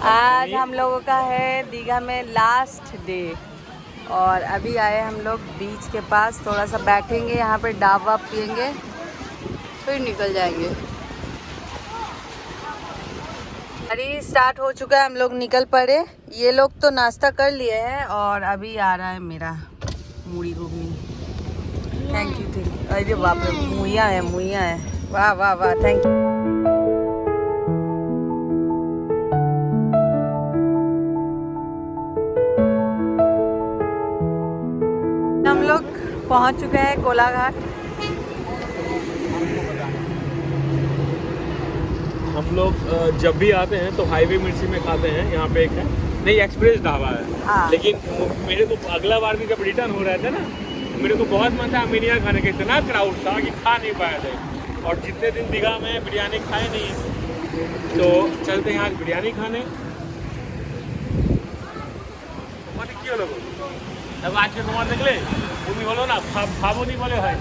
आज हम लोगों का है दीघा में लास्ट डे और अभी आए हम लोग बीच के पास, थोड़ा सा बैठेंगे यहाँ पे, डाब वाब पियेंगे, फिर निकल जाएंगे। अरे स्टार्ट हो चुका है, हम लोग निकल पड़े। ये लोग तो नाश्ता कर लिए हैं और अभी आ रहा है मेरा मूढ़ी घुगनी। थैंक यू अरे बाप रे, मुइया है, वाह वाह वाह, थैंक यू। हम लोग पहुंच चुके हैं कोलाघाट। हम लोग जब भी आते हैं तो हाईवे मिर्ची में खाते हैं। यहाँ पे एक है, नहीं एक्सप्रेस ढाबा है। हाँ। लेकिन मेरे को अगला बार भी जब रिटर्न हो रहे थे ना, मेरे को बहुत मन था अमीनिया खाने का, इतना क्राउड था कि खा नहीं पाए थे। और जितने दिन दीघा में बिरयानी खाए नहीं, तो चलते हैं आज बिरयानी खाने। क्यों लोग तब आज के तुम्हारे निकले তুমি বলো না খাবো নি বলে হয়